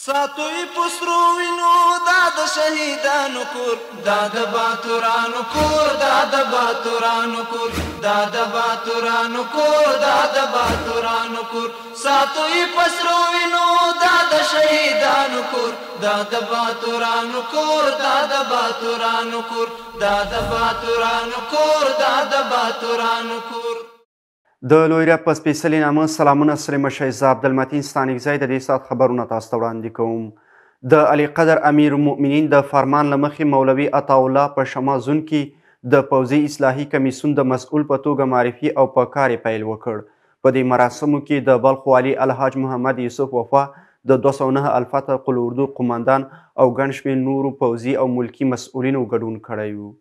ساتوی پسرو وینو دا د شهیدانو کور دا د باتورانو کور دا د باتورانو کور دا د باتورانو کور دا د باتورانو کور ساتوی پسرو وینو دا د شهیدانو کور دا د باتورانو کور دا د باتورانو کور دا د باتورانو کور دا د باتورانو کور د لویریا په سپیڅلي نامه سلامونه سره مشایزه عبدالمتین ستانکزی د دې ساعت خبرونه تاسو ته وړاندې کوم د علي قدر امیر المؤمنین د فرمان له مخې مولوي عطاالله په شمازون کې د پوځي اصلاحي کمیسیون د مسؤل په توګه معرفي او په کار یې پیل وکړ. په دې مراسمو کې د بلخ والي الحاج محمد یوسف وفا د 209 الفتح قل اردو قماندان او ګڼ شمېر نورو پوځي او ملکي مسؤلینو ګډون کړی و.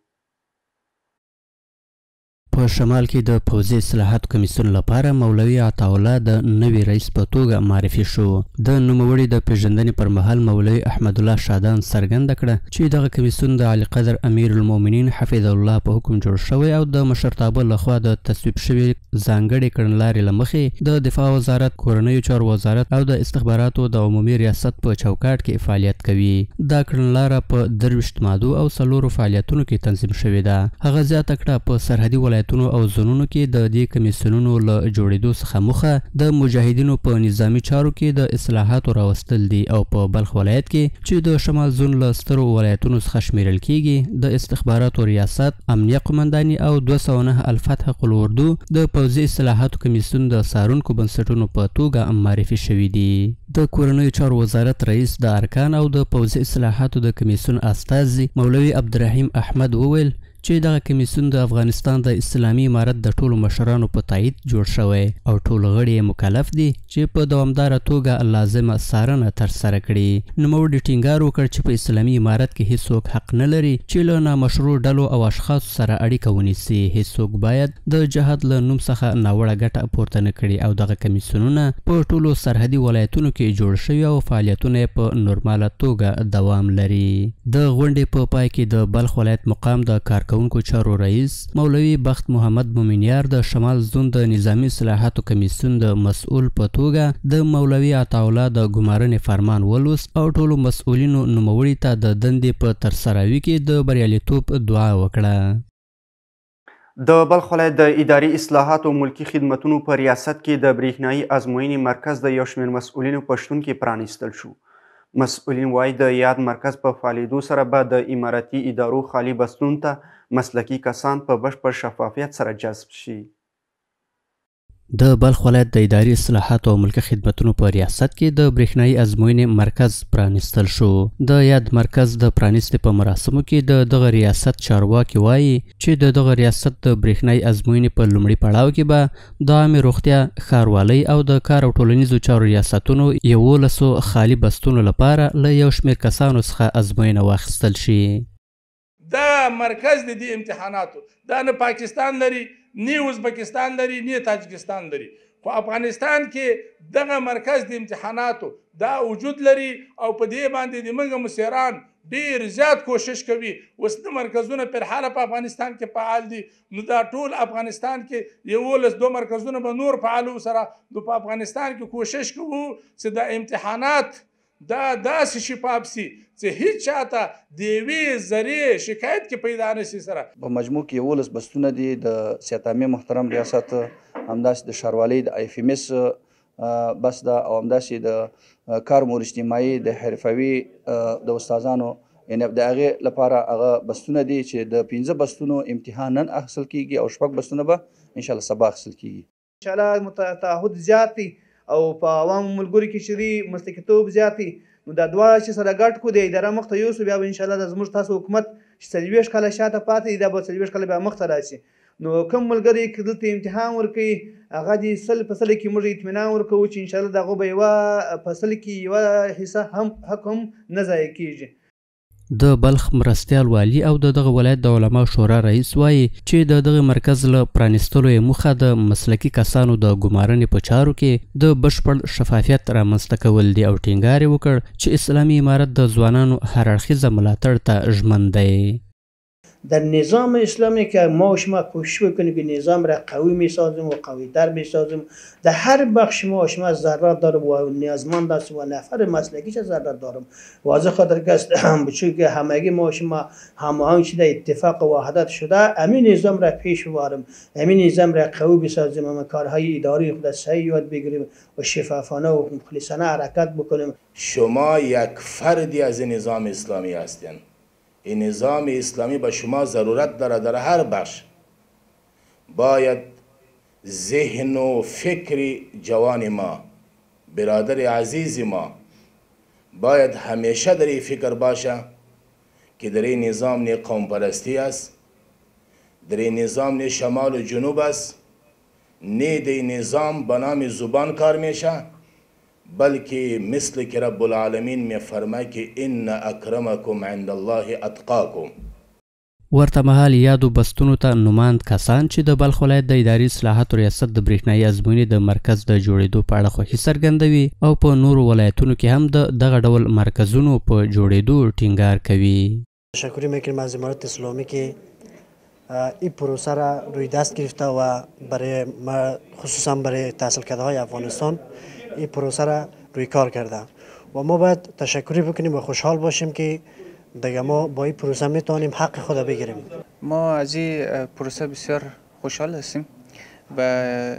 په شمال کې د پوځي اصلاحاتو کمیسیون لپاره مولوي عطاالله د نوي رئیس په توګه معرفي شو. د نوموړي د پیژندنې پر مهال مولوي احمد الله شادان څرګنده کړه چې دغه کمیسیون د علي قدر امیر المؤمنین حفظه الله په حکم جوړ شوی او د مشرتابه لخوا د تصویب شوي ځانګړې کړنلارې له مخې د دفاع وزارت، کورنیو چارو وزارت او د استخباراتو د عمومي ریاست په چوکاټ کې فعالیت کوي. دا کړنلاره په 23 مادو او 4 فعالیتونو کې تنظیم شوې ده. هغه زیاته کړه په سرحدي ولایتونو او زونونو کې د دې کمیسیونونو له جوړېدو څخه موخه د مجاهدینو په نظامي چارو کې د اصلاحاتو راوستل دي او په بلخ ولایت کې چې د شمال زون له سترو ولایتونو څخه شمیرل کیږي د استخباراتو ریاست، امنیه قمانداني او 209 الفتح قل اردو د پوځي اصلاحاتو کمیسیون د څارونکو بنسټونو په توګه معرفي شوي دي. د کورنیو چارو وزارت رئیس د ارکان او د پوځي اصلاحاتو د کمیسیون استازي مولوي عبدالرحیم احمد وویل چې دغه کمیسیون د افغانستان د اسلامي امارت د ټولو مشرانو په تایید جوړ شوی او ټول غړي یې مکلف دي چې په دوامداره توګه لازمه څارنه ترسره کړي. نوموړي ټینګار وکړ چې په اسلامي امارت کې هیڅوک حق نه لري چې له نامشروع ډلو او اشخاصو سره اړیکه ونیسي. هیڅوک باید د جهاد له نوم څخه ناوړه ګټه پورته نه کړي او دغه کمیسیونونه په ټولو سرحدي ولایتونو کې جوړ شوي او فعالیتونه یې په نورماله توګه دوام لري. د غونډې په پای کې د بلخ ولایت مقام د کارکونکو چارو رئیس مولوي بخت محمد مومنیار د شمال زون د نظامی اصلاحاتو کمیسیون د مسؤل په توګه د مولوي عطاالله د ګمارنې فرمان ولوست او ټولو مسؤلینو نوموړي ته د دندې په ترسروي کې د بریالیتوب دعا وکړه. د بلخ ولایت د اداري اصلاحاتو ملکي خدمتونو په ریاست کې د بریښنایي ازموینې مرکز د یو شمېر مسؤلینو په شتون کې پرانیستل شو. مسؤلین وایي د یاد مرکز په فعالېدو سره به د امارتي ادارو خالي بستونو ته مسلکي کسان په بشپړ شفافیت سره جذب شي. د بلخ ولایت د اداري اصلاحاتو او ملکي خدمتونو په ریاست کې د بریښنایي ازموینې مرکز پرانیستل شو. د یاد مرکز د پرانیستې په مراسمو کې د دغه ریاست چارواکي وایي چې د دغه ریاست د بریښنایي ازموینې په لومړي پړاو کې به د عامې روغتیا، ښاروالۍ او د کار او ټولنیزو چارو ریاستونو 11 خالي بستونو لپاره له یو شمېر کسانو څخه ازموینه واخیستل شي. دا مرکز د دې امتحاناتو دا نه پاکستان لري، نه ازبکستان لري، نه تاجکستان لري، خو افغانستان کې دغه مرکز د امتحاناتو دا وجود لري او په دې باندې د موږ مشران ډیر زیات کوشش کوي. اوس د مرکزونه پر حاله په افغانستان کې فعال دي، نو دا ټول افغانستان کې 2 مرکزونه به نور فعال سره نو په افغانستان کې کوشش کوو چې د امتحانات دا داسې شفاف سي چې هیڅ چاته د یوې ذرې شکایت کې پیدا نه شي. سره په مجموع کې 11 بستونه دي د سیاتامي محترم ریاست، همداسې د ښاروالۍ د IFMS بس ده او همداسې د کار امور اجتماعي د حرفوي د استادانو یعنې د هغې لپاره هغه بستونه دي چې د 15 بستونو امتحان نن اخیستل کیږي او 6 بستونه به انشاءالله سبا اخیستل کیږي. انشاءالله تعهد زیات دی او په عوامو ملګرو کې چې دی مسلکیتوب زیات دی، نو دا دواړه چې سره ګډ کړو د اداره مخته یوسو بیا به انشاءالله د زموږ تاسو حکومت چې 40 کاله شاته پاتې دی دا به 40 کاله بیا مخته راشي. نو کوم ملګري که دلته امتحان ورکوي هغه د 100% کې موږ اطمینان ورکوو چې انشاءالله د هغو به یوه فصل کې یوه حصه هم حق هم نه ضایع کیږي. د بلخ مرستیال والی او د دغه ولایت د علماء شورا رئیس وایي چې د دغه مرکز له پرانیستلو یې موخه د مسلکي کسانو د ګمارنې په چارو کې د بشپړ شفافیت رامنځته کول دي او ټینګار یې وکړ چې اسلامي امارت د ځوانانو هر اړخیزه ملاتړ ته ژمن دی. در نظام اسلامی که ما و شما کوشش بکنیم که نظام را قوی میسازیم و قویتر میسازیم. در هر بخش ما و شما ضرورت دارم و نیازمند است و نفر مسلکی چه ضرورت دارم. واضح خاطر که چون که همگی ما و شما هماهنگ شده، اتفاق و وحدت شده، همین نظام را پیش ببریم، همین نظام را قوی بسازیم، همین کارهای اداری خود صحیح یاد بگیریم و شفافانه و مخلصانه حرکت بکنیم. شما یک فردی از نظام اسلامی هستین. این نظام اسلامی به شما ضرورت داره. در هر بخش باید ذهن و فکر جوان ما، برادر عزیز ما، باید همیشه در این فکر باشه که در این نظام نه قوم پرستی است، در این نظام نه شمال و جنوب است، نه در نظام به نام زبان کار میشه، بلکه مثل که رب العالمین می فرماید که ان اکرمکم عند الله اتقاکم. ورته مهال یادو بستونو ته نوماند کسان چې د بلخ ولایت د اداري اصلاحاتو ریاست د برېښنایي ازموینې د مرکز د جوړېدو په اړه خوښي څرګندوي او په نورو ولایتونو کې هم د دغه ډول مرکزونو په جوړېدو ټینګار کوي. تشکر میکنیم از امارت اسلامی که این پروسه را روی دست گرفته و برای خصوصا برای تحصیل کرده های افغانستان این پروسه را روی کار کرده و ما باید تشکری بکنیم و خوشحال باشیم که دیگه ما با این پروسه میتونیم حق خود بگیریم. ما از این پروسه بسیار خوشحال هستیم و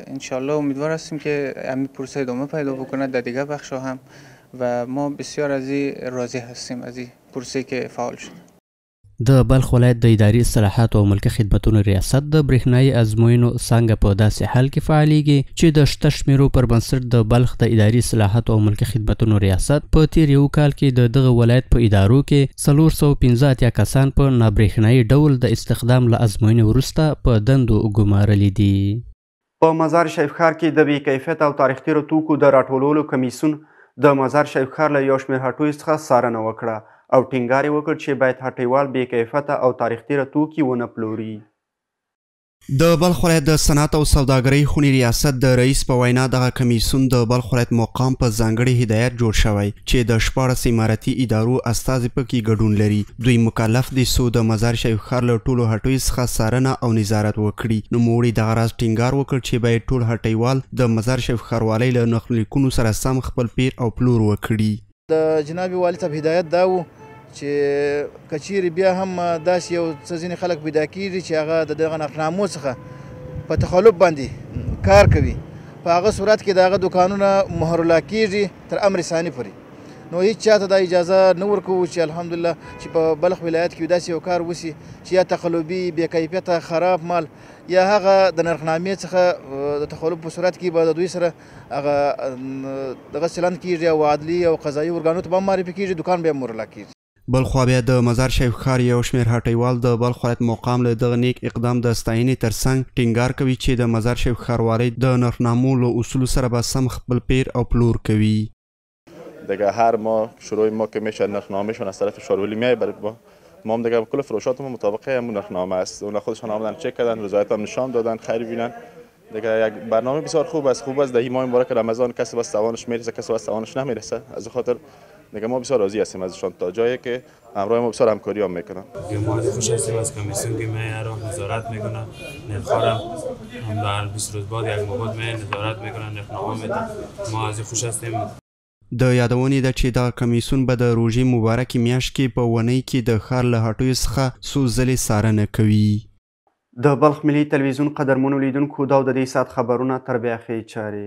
انشالله امیدوار هستیم که همین پروسه ادامه پیدا بکنه در دیگه بخش هم و ما بسیار از این راضی هستیم از این پروسه که فعال شد. د بلخ ولایت د اداري اصلاحاتو او ملکي خدمتونو ریاست د برېښنایي ازموینو څنګه په داسې حال کې فعالیږي چې د شته شمیرو پر بنسټ د بلخ د اداري اصلاحاتو او ملکي خدمتونو ریاست په تیر یو کال کې د دغه ولایت په ادارو کې 415 کسان په نابرېښنایي ډول د استخدام له ازموینې وروسته په دندو ګمارلي دي. په مزار شریف ښار کې د بې کیفیته او تاریخ تیرو توکو د راټولولو کمیسیون د مزار شریف ښار له یو شمېر هټیو څخه څارنه وکړه او ټینګار یې وکړ چې باید هټیوال بې کیفیته او تاریخ تیره توکي ونه پلوري. د بلخ ولایت د صنعت او سوداګرۍ خونې ریاست د رئیس په وینا دغه کمیسیون د بلخ ولایت مقام په ځانګړي هدایت جوړ شوی چې د 14 امارتي ادارو استازي پکې ګډون لري. دوی مکلف دي څو د مزار شریف ښار له ټولو هټیو څخه څارنه او نظارت وکړي. نوموړي دغه راز ټینګار وکړ چې باید ټول هټیوال د مزار شریف ښاروالۍ له نښلیکونو سره سم خپل پیر او پلور وکړي. د جناب والي صاحب هدایت دا و چې کچیر بیا هم داسې یو څه ځینې خلک پیدا کېږي چې هغه د دغه نقلنامو څخه په تخلف باندې کار کوي، په هغه صورت کې د هغه دوکانونه مهرلا کېږي تر امر ثاني پورې. نو هیڅ چاته دا اجازه نه ورکوو چې الحمدلله چې په بلخ ولایت کې داسې یو کار وشي چې یا تقلبي بې کیفیته خراب مال یا هغه د نرخنامې څخه د تخلف په صورت کې به د دوی سره هغه دغه چلند کېږي او عدلي او قضایي ارګانو ته به هم معرفي کېږي، دوکان به هم مهرلا کېږي. بلخوا بیا د مزار شریف ښار یو شمېر هټیوال د بلخ ولایت مقام له دغه نیک اقدام د ستاینې ترڅنګ ټینګار کوي چې د مزار شریف ښاروالۍ د نرخنامو له اصولو سره به سم خپل پیر او پلور کوي. دیگه هر ماه شروع ما که میشه نرخنامهشون از طرف شارولی میای برای ما هم دیگه کل فروشاتمون مطابقه همون نرخنامه است. اون خودشون آمدن چک کردن، رضایت هم نشان دادن، خرید بینن. دیگه یک برنامه بسیار خوب است. در این ماه مبارک رمضان کسی بس توانش میرسه، کسی بس توانش نمیرسه. از خاطر دیگه ما بسیار راضی هستیم ازشان تا جایی که همراه ما بسیار همکاری هم میکنن. ما خوش هستیم از کمیسیون که میاد نظارت میکنه، نرخ‌ها هم در 20 روز بعد یک ماه بعد نظارت میکنن، نرخنامه میدن. ما از خوش هستیم. د یادونې ده چې دغه کمیسیون به د روژې مبارکې میاشت کې په اونۍ کې د ښار له هټیو څخه څو ځلې څارنه کوي. د بلخ ملي تلویزیون قدرمنو لیدونکو دا د دې ساعت خبرونه تر بیا ښې چارې.